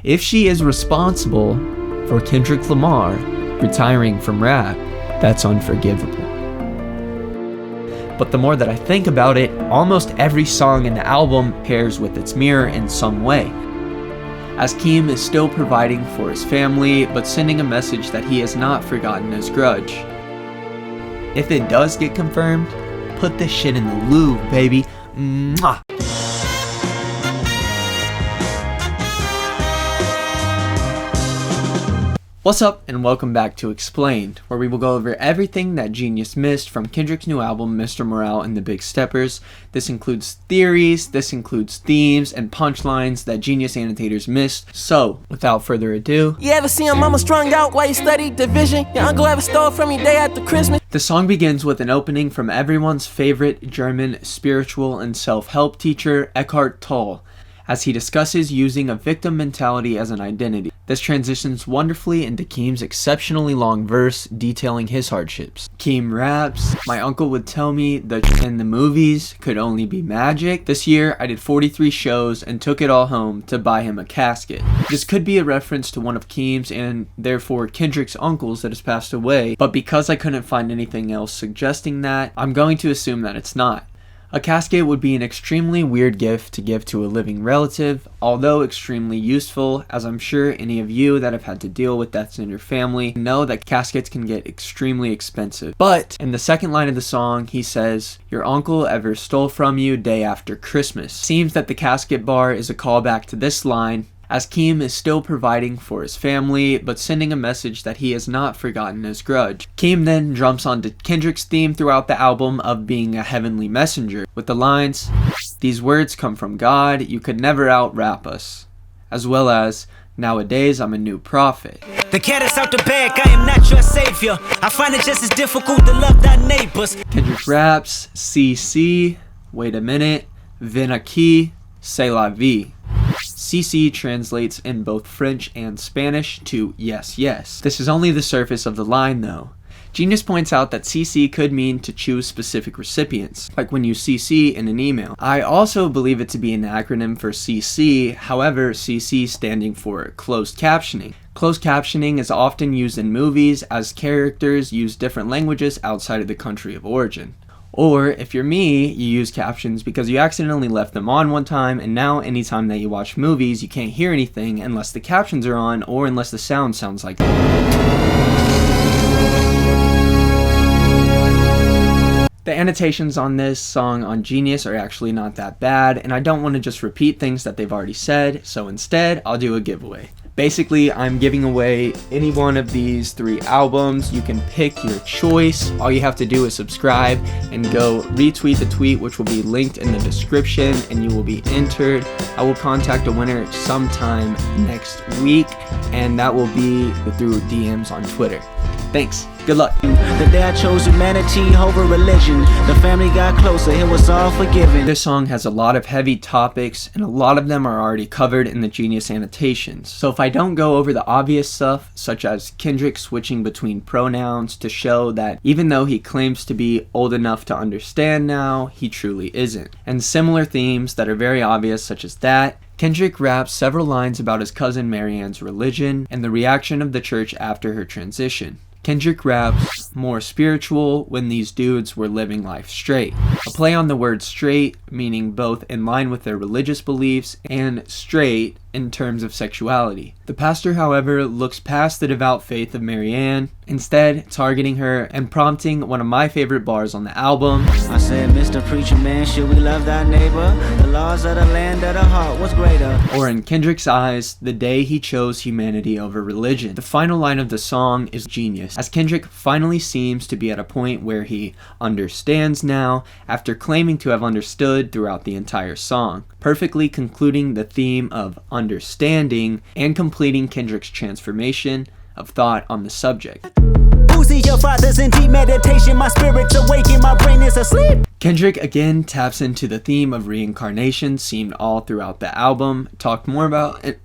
If she is responsible for Kendrick Lamar retiring from rap, that's unforgivable. But the more that I think about it, almost every song in the album pairs with its mirror in some way, as Keem is still providing for his family, but sending a message that he has not forgotten his grudge. If it does get confirmed, put this shit in the Louvre, baby. Mwah! What's up, and welcome back to Explained, where we will go over everything that Genius missed from Kendrick's new album, Mr. Morale and the Big Steppers. This includes theories, this includes themes, and punchlines that Genius annotators missed. So, without further ado, you ever see your mama strung out while you studied division? Your uncle ever stole from you day after Christmas? The song begins with an opening from everyone's favorite German spiritual and self-help teacher, Eckhart Tolle, as he discusses using a victim mentality as an identity. This transitions wonderfully into Keem's exceptionally long verse detailing his hardships. Keem raps, "My uncle would tell me that in the movies could only be magic. This year I did 43 shows and took it all home to buy him a casket." This could be a reference to one of Keem's and therefore Kendrick's uncles that has passed away, but because I couldn't find anything else suggesting that, I'm going to assume that it's not. A casket would be an extremely weird gift to give to a living relative, although extremely useful, as I'm sure any of you that have had to deal with deaths in your family know that caskets can get extremely expensive. But in the second line of the song, he says, "Your uncle ever stole from you day after Christmas." Seems that the casket bar is a callback to this line, as Keem is still providing for his family, but sending a message that he has not forgotten his grudge. Keem then jumps onto Kendrick's theme throughout the album of being a heavenly messenger, with the lines, "These words come from God, you could never out-rap us," as well as, "Nowadays I'm a new prophet." The cat is out the bag, I am not your savior. I find it just as difficult to love thy neighbors. Kendrick raps, CC, wait a minute, Viens aquí, c'est la vie. CC translates in both French and Spanish to yes, yes. This is only the surface of the line though. Genius points out that CC could mean to choose specific recipients, like when you CC in an email. I also believe it to be an acronym for CC, however, CC standing for closed captioning. Closed captioning is often used in movies as characters use different languages outside of the country of origin. Or, if you're me, you use captions because you accidentally left them on one time, and now anytime that you watch movies, you can't hear anything unless the captions are on or unless the sound sounds like that. The annotations on this song on Genius are actually not that bad, and I don't want to just repeat things that they've already said, so instead, I'll do a giveaway. Basically, I'm giving away any one of these 3 albums. You can pick your choice. All you have to do is subscribe and go retweet the tweet, which will be linked in the description, and you will be entered. I will contact a winner sometime next week, and that will be through DMs on Twitter. Thanks. Good luck. The day I chose humanity over religion, the family got closer, it was all forgiven. This song has a lot of heavy topics, and a lot of them are already covered in the Genius annotations. So if I don't go over the obvious stuff, such as Kendrick switching between pronouns to show that even though he claims to be old enough to understand now, he truly isn't, and similar themes that are very obvious such as that, Kendrick raps several lines about his cousin Marianne's religion and the reaction of the church after her transition. Kendrick raps more spiritual when these dudes were living life straight. A play on the word straight, meaning both in line with their religious beliefs and straight in terms of sexuality. The pastor, however, looks past the devout faith of Marianne, instead targeting her and prompting one of my favorite bars on the album. I said, "Mr. Preacher Man, should we love thy neighbor? The laws of the land of the heart was greater." Or in Kendrick's eyes, the day he chose humanity over religion. The final line of the song is genius, as Kendrick finally seems to be at a point where he understands now, after claiming to have understood throughout the entire song, perfectly concluding the theme of understanding and completing Kendrick's transformation of thought on the subject. Uzi, your father's in deep meditation, my spirit's awakened, my brain is asleep. Kendrick again taps into the theme of reincarnation seen all throughout the album, talked more about it.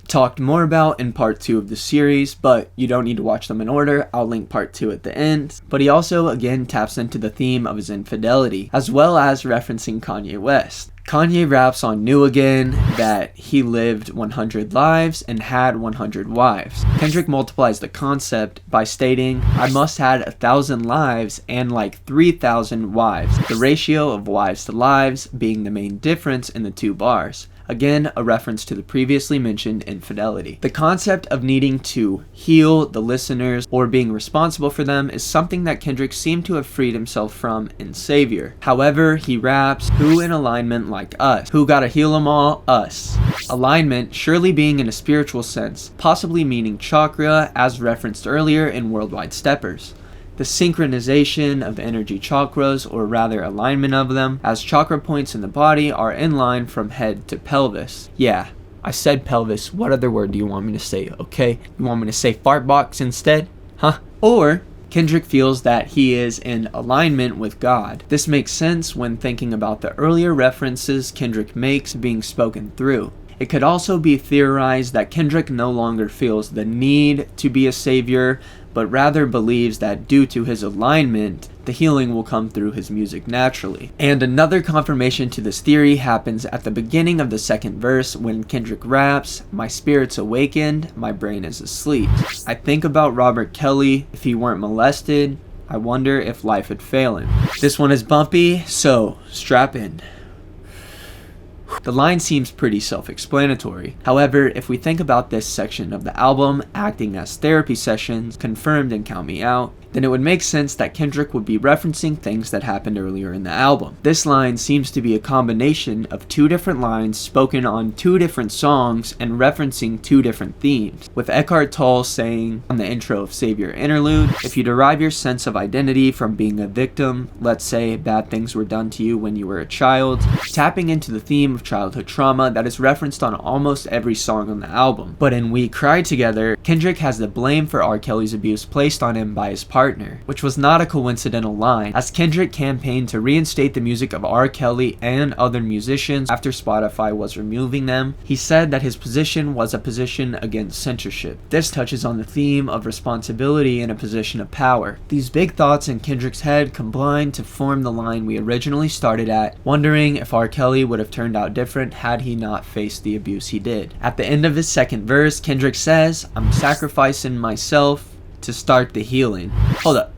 talked more about in part 2 of the series, but you don't need to watch them in order. I'll link part 2 at the end. But he also again taps into the theme of his infidelity, as well as referencing Kanye West. Kanye raps on New Again that he lived 100 lives and had 100 wives. Kendrick multiplies the concept by stating, I must had 1,000 lives and like 3,000 wives, the ratio of wives to lives being the main difference in the two bars. Again, a reference to the previously mentioned infidelity. The concept of needing to heal the listeners or being responsible for them is something that Kendrick seemed to have freed himself from in Savior. However, he raps, who in alignment like us? Who gotta heal them all? Us. Alignment surely being in a spiritual sense, possibly meaning chakra as referenced earlier in Worldwide Steppers. The synchronization of energy chakras, or rather alignment of them, as chakra points in the body are in line from head to pelvis. Yeah, I said pelvis. What other word do you want me to say, okay? You want me to say fart box instead? Huh? Or Kendrick feels that he is in alignment with God. This makes sense when thinking about the earlier references Kendrick makes being spoken through. It could also be theorized that Kendrick no longer feels the need to be a savior, but rather believes that due to his alignment, the healing will come through his music naturally. And another confirmation to this theory happens at the beginning of the second verse when Kendrick raps, my spirit's awakened, my brain is asleep. I think about Robert Kelly. If he weren't molested, I wonder if life would fail him. This one is bumpy, so strap in. The line seems pretty self-explanatory. However, if we think about this section of the album acting as therapy sessions, confirmed and Count Me Out, then it would make sense that Kendrick would be referencing things that happened earlier in the album. This line seems to be a combination of two different lines spoken on two different songs and referencing two different themes, with Eckhart Tolle saying on the intro of Savior Interlude, if you derive your sense of identity from being a victim, let's say bad things were done to you when you were a child, tapping into the theme of childhood trauma that is referenced on almost every song on the album. But in We Cry Together, Kendrick has the blame for R. Kelly's abuse placed on him by his partner, which was not a coincidental line, as Kendrick campaigned to reinstate the music of R. Kelly and other musicians after Spotify was removing them. He said that his position was a position against censorship. This touches on the theme of responsibility in a position of power. These big thoughts in Kendrick's head combined to form the line we originally started at, wondering if R. Kelly would have turned out different had he not faced the abuse he did. At the end of his second verse, Kendrick says, I'm sacrificing myself to start the healing. Hold up.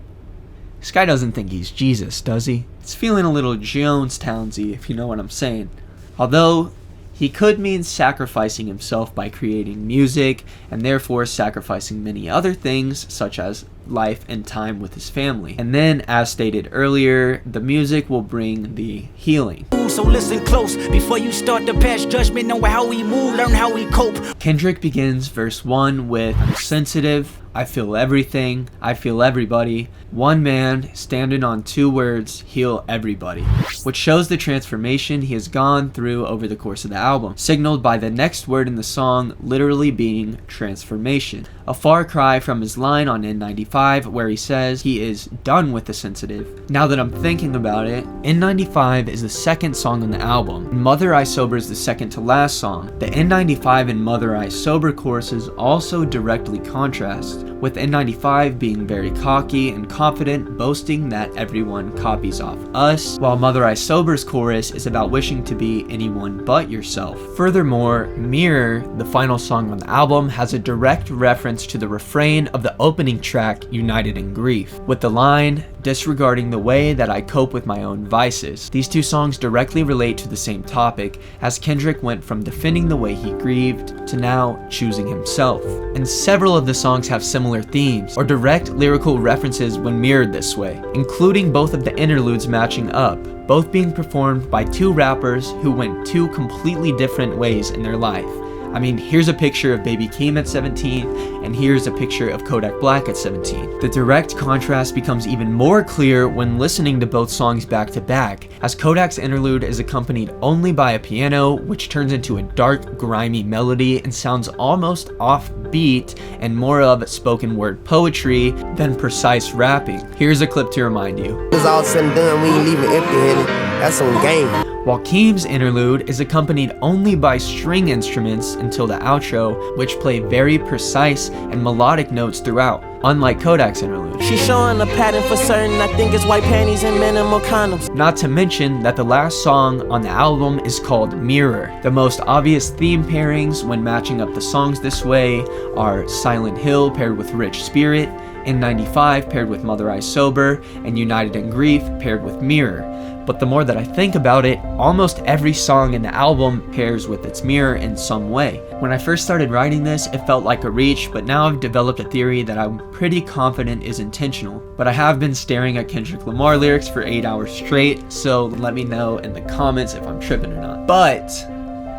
This guy doesn't think he's Jesus, does he? It's feeling a little Jonestown-y, if you know what I'm saying. Although, he could mean sacrificing himself by creating music, and therefore sacrificing many other things, such as life and time with his family. And then, as stated earlier, the music will bring the healing. So listen close before you start to pass judgment on how we move, learn how we cope. Kendrick begins verse 1 with, I'm sensitive, I feel everything, I feel everybody. One man standing on two words, heal everybody, which shows the transformation he has gone through over the course of the album, signaled by the next word in the song literally being transformation. A far cry from his line on N95 where he says he is done with the sensitive. Now that I'm thinking about it, N95 is the second song on the album, and Mother I Sober is the second to last song. The N95 and Mother I Sober choruses also directly contrast, with N95 being very cocky and confident, boasting that everyone copies off us, while Mother I Sober's chorus is about wishing to be anyone but yourself. Furthermore, Mirror, the final song on the album, has a direct reference to the refrain of the opening track, United in Grief, with the line, disregarding the way that I cope with my own vices. These two songs directly relate to the same topic, as Kendrick went from defending the way he grieved to now choosing himself. And several of the songs have similar themes, or direct lyrical references when mirrored this way, including both of the interludes matching up, both being performed by two rappers who went two completely different ways in their life. I mean, here's a picture of Baby Keem at 17, and here's a picture of Kodak Black at 17. The direct contrast becomes even more clear when listening to both songs back to back, as Kodak's interlude is accompanied only by a piano, which turns into a dark, grimy melody and sounds almost offbeat and more of spoken word poetry than precise rapping. Here's a clip to remind you. It's all said and done, we ain't leaving empty-headed. That's on game. while Keem's interlude is accompanied only by string instruments until the outro, which play very precise and melodic notes throughout, unlike Kodak's interlude. She's showing a pattern for certain, I think it's white panties and minimal condoms. Not to mention that the last song on the album is called Mirror. The most obvious theme pairings when matching up the songs this way are Silent Hill paired with Rich Spirit, N95 paired with Mother I Sober, and United in Grief paired with Mirror. But the more that I think about it, almost every song in the album pairs with its mirror in some way. When I first started writing this, it felt like a reach, but now I've developed a theory that I'm pretty confident is intentional. But I have been staring at Kendrick Lamar lyrics for 8 hours straight, so let me know in the comments if I'm tripping or not. But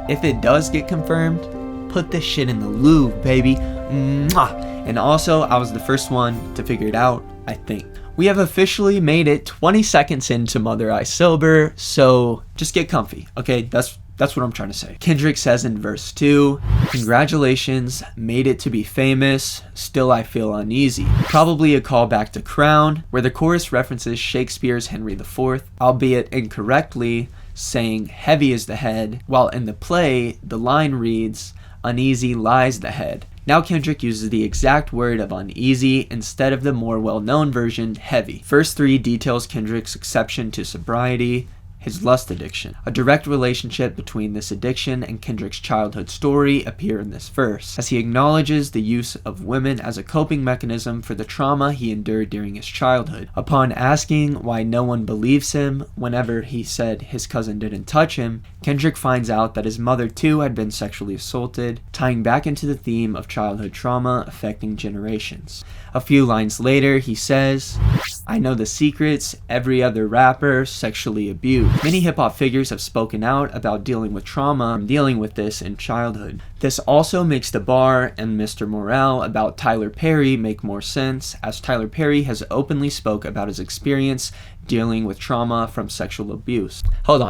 if it does get confirmed, put this shit in the Louvre, baby. Mwah! And also, I was the first one to figure it out, I think. We have officially made it 20 seconds into Mother I Sober, so just get comfy, okay? That's what I'm trying to say. Kendrick says in verse 2, "Congratulations, made it to be famous, still I feel uneasy." Probably a callback to Crown, where the chorus references Shakespeare's Henry IV, albeit incorrectly, saying heavy is the head, while in the play, the line reads, "Uneasy lies the head." Now Kendrick uses the exact word of uneasy instead of the more well-known version, heavy. Verse 3 details Kendrick's exception to sobriety, his lust addiction. A direct relationship between this addiction and Kendrick's childhood story appear in this verse, as he acknowledges the use of women as a coping mechanism for the trauma he endured during his childhood. Upon asking why no one believes him whenever he said his cousin didn't touch him, Kendrick finds out that his mother too had been sexually assaulted, tying back into the theme of childhood trauma affecting generations. A few lines later, he says, "I know the secrets every other rapper sexually abused." Many hip-hop figures have spoken out about dealing with trauma and dealing with this in childhood. This also makes the bar and Mr. Morale about Tyler Perry make more sense, as Tyler Perry has openly spoke about his experience dealing with trauma from sexual abuse. Hold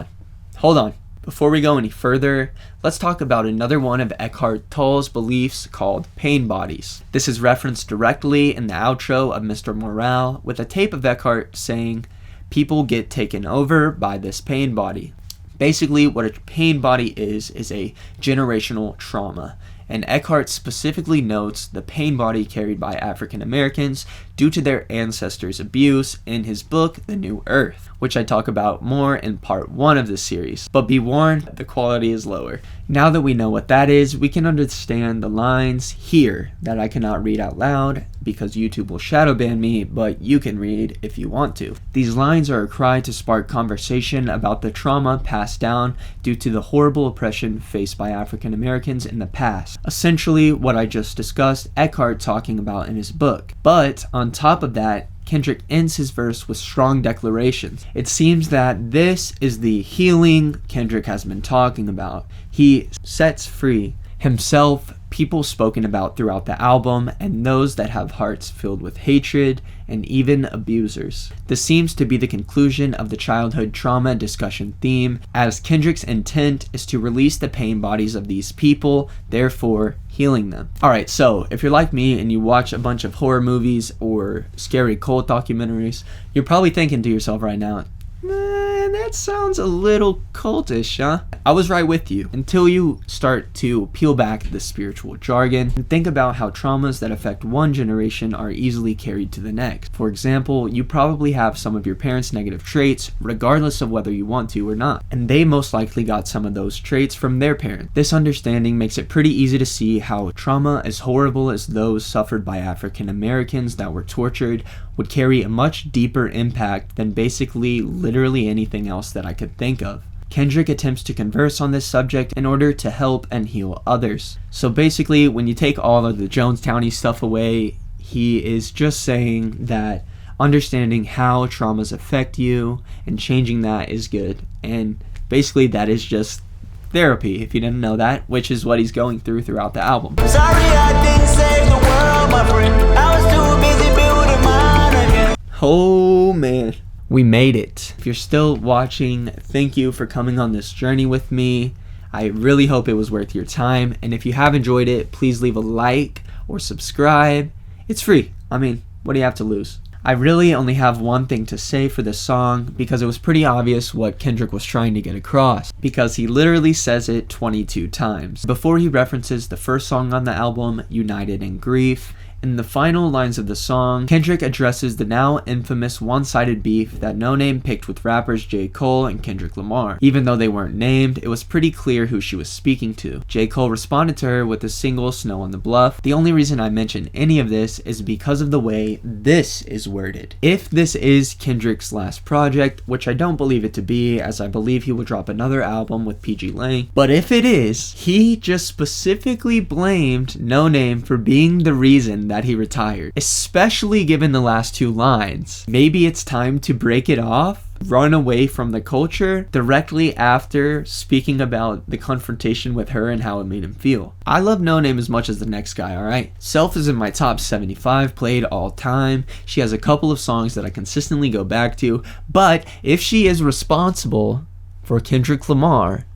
on. Before we go any further, let's talk about another one of Eckhart Tolle's beliefs called pain bodies. This is referenced directly in the outro of Mr. Morale, with a tape of Eckhart saying, "People get taken over by this pain body." Basically, what a pain body is a generational trauma. And Eckhart specifically notes the pain body carried by African Americans due to their ancestors' abuse in his book, The New Earth, which I talk about more in part 1 of this series. But be warned, the quality is lower. Now that we know what that is, we can understand the lines here that I cannot read out loud because YouTube will shadow ban me, but you can read if you want to. These lines are a cry to spark conversation about the trauma passed down due to the horrible oppression faced by African Americans in the past. Essentially, what I just discussed, Eckhart talking about in his book. But on top of that, Kendrick ends his verse with strong declarations. It seems that this is the healing Kendrick has been talking about. He sets free himself, people spoken about throughout the album, and those that have hearts filled with hatred, and even abusers. This seems to be the conclusion of the childhood trauma discussion theme, as Kendrick's intent is to release the pain bodies of these people, therefore healing them. Alright, so if you're like me and you watch a bunch of horror movies or scary cult documentaries, you're probably thinking to yourself right now, man, that sounds a little cultish, huh? I was right with you, until you start to peel back the spiritual jargon and think about how traumas that affect one generation are easily carried to the next. For example, you probably have some of your parents' negative traits, regardless of whether you want to or not, and they most likely got some of those traits from their parents. This understanding makes it pretty easy to see how trauma as horrible as those suffered by African Americans that were tortured would carry a much deeper impact than basically literally anything else that I could think of. Kendrick attempts to converse on this subject in order to help and heal others. So basically, when you take all of the Jonestown-y stuff away, he is just saying that understanding how traumas affect you and changing that is good. And basically that is just therapy, if you didn't know that, which is what he's going through throughout the album. Sorry I didn't save the world, my friend. I was too busy building mine again. Oh man, we made it. If you're still watching, thank you for coming on this journey with me. I really hope it was worth your time, and if you have enjoyed it, please leave a like or subscribe. It's free. I mean, what do you have to lose? I really only have one thing to say for this song because it was pretty obvious what Kendrick was trying to get across, because he literally says it 22 times before he references the first song on the album, United in Grief. In the final lines of the song, Kendrick addresses the now infamous one-sided beef that Noname picked with rappers J. Cole and Kendrick Lamar. Even though they weren't named, it was pretty clear who she was speaking to. J. Cole responded to her with the single Snow on the Bluff. The only reason I mention any of this is because of the way this is worded. If this is Kendrick's last project, which I don't believe it to be, as I believe he will drop another album with PG Lang, but if it is, he just specifically blamed Noname for being the reason that he retired, especially given the last two lines. Maybe it's time to break it off, run away from the culture, directly after speaking about the confrontation with her and how it made him feel. I love Noname as much as the next guy, alright? Self is in my top 75 played all time. She has a couple of songs that I consistently go back to, but if she is responsible for Kendrick Lamar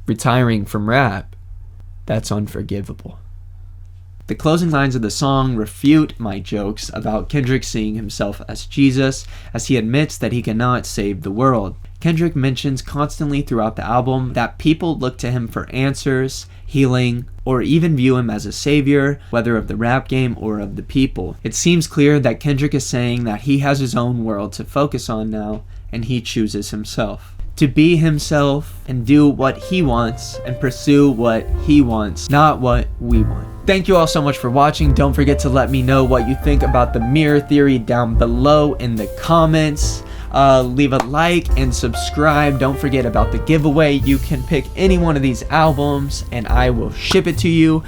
retiring from rap, that's unforgivable. The closing lines of the song refute my jokes about Kendrick seeing himself as Jesus, as he admits that he cannot save the world. Kendrick mentions constantly throughout the album that people look to him for answers, healing, or even view him as a savior, whether of the rap game or of the people. It seems clear that Kendrick is saying that he has his own world to focus on now, and he chooses himself. To be himself and do what he wants and pursue what he wants, not what we want. Thank you all so much for watching. Don't forget to let me know what you think about the mirror theory down below in the comments. Leave a like and subscribe. Don't forget about the giveaway. You can pick any one of these albums and I will ship it to you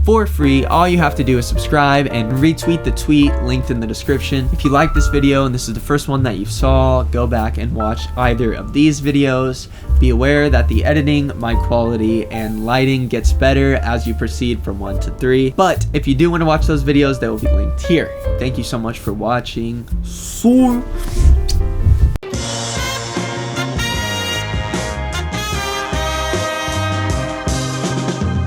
for free. All you have to do is subscribe and retweet the tweet linked in the description. If you like this video and this is the first one that you saw, go back and watch either of these videos. Be aware that the editing, mic quality, and lighting gets better as you proceed from 1 to 3. But if you do want to watch those videos, they will be linked here. Thank you so much for watching.